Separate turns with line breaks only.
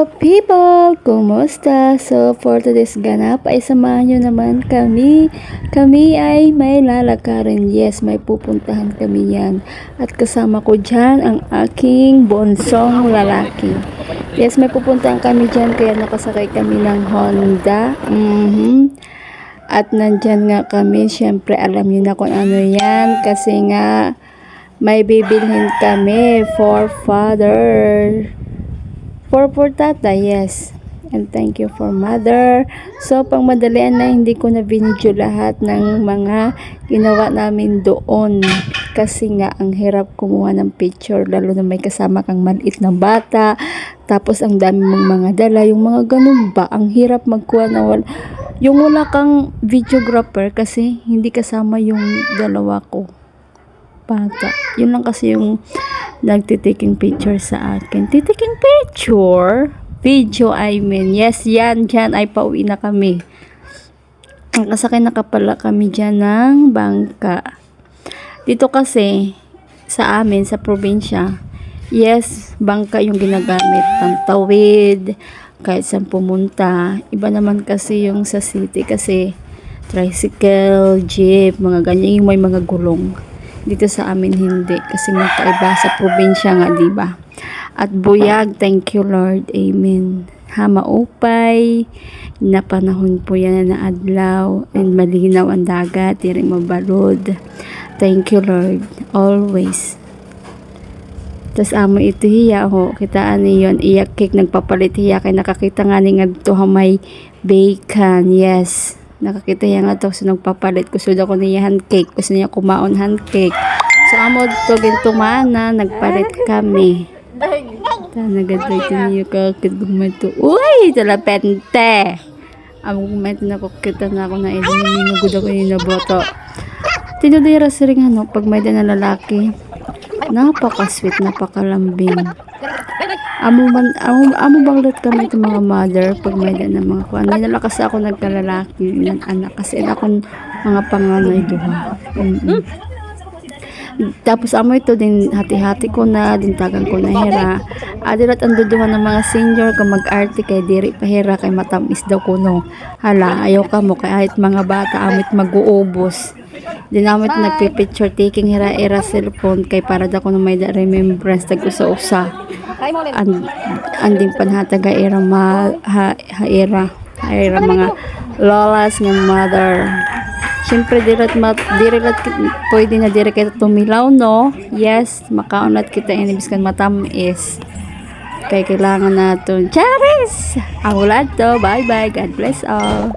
Hello people! Kumusta? So for today's ganap ay samahan nyo naman kami. Kami ay may lalakarin. Yes, may pupuntahan kami yan. At kasama ko dyan ang aking bonsong lalaki. Yes, may pupuntahan kami dyan kaya nakasakay kami ng Honda. At nandyan nga kami. Syempre alam nyo na kung ano yan. Kasi nga may bibilhin kami for father. For tata, yes. And thank you for mother. So, pang madalian na, hindi ko na binidyo lahat ng mga ginawa namin doon. Kasi nga, ang hirap kumuha ng picture, lalo na may kasama kang maliit na bata. Tapos, ang dami mong mga dala. Yung mga ganun ba, ang hirap magkuha na yung wala kang videographer kasi hindi kasama yung dalawa ko. Bata. Yun lang kasi yung nagtitaking picture sa akin. Titaking picture? Video, I mean. Yes, yan. Dyan ay pauwi na kami. Ang kasakay na kapala kami dyan ng bangka. Dito kasi, sa amin, sa probinsya, yes, bangka yung ginagamit. Pantawid, kahit saan pumunta. Iba naman kasi yung sa city kasi tricycle, jeep, mga ganyan. Yung may mga gulong. Dito sa amin hindi kasi magkaiba sa probinsya nga, diba? At buyag, thank you Lord, amen. Maupay na panahon po yan na adlaw and malinaw ang dagat, tiri mabalod. Thank you Lord, always. Tas amo ito hiya ho, kitaan niyon iyak cake nagpapalit hiya kay nakakita nga ni nga dito may bacon, yes. Nakakita yan nga to so nagpapalit gusto daw ko niya hand cake gusto niya kumaon hand cake so amo to gintumana nagpalit kami nagaday ko niyo kakit gumato uy tala pente amo gumato na kita na ako na ilinugod ako yung naboto tinudira siring ano pag may na lalaki napaka-sweet napakalambing amo banglat kami itong mga mother pag may na mga kuan nalakas ako nagkalalaki ng anak kasi akong mga panganay duha. Tapos amo ito din hati-hati ko na dintagan ko na hera adirat ang duduhan ng mga senior kung mag-arte kay diri pahira kay matamis daw kuno hala ayaw ka mo kay ahit mga bata amit mag-uubos dinamit nagpipicture taking hira-ira cellphone kay para daw kuno may remembrance tag-usa-usa anding panhataga era haira mga lolas ng mother. Siyempre dirat pwede na dire kita tumilaw no. Yes, makaunat kita inibiskan matamis. Kay kailangan naton charis. Ang ulad to. Bye bye. God bless all.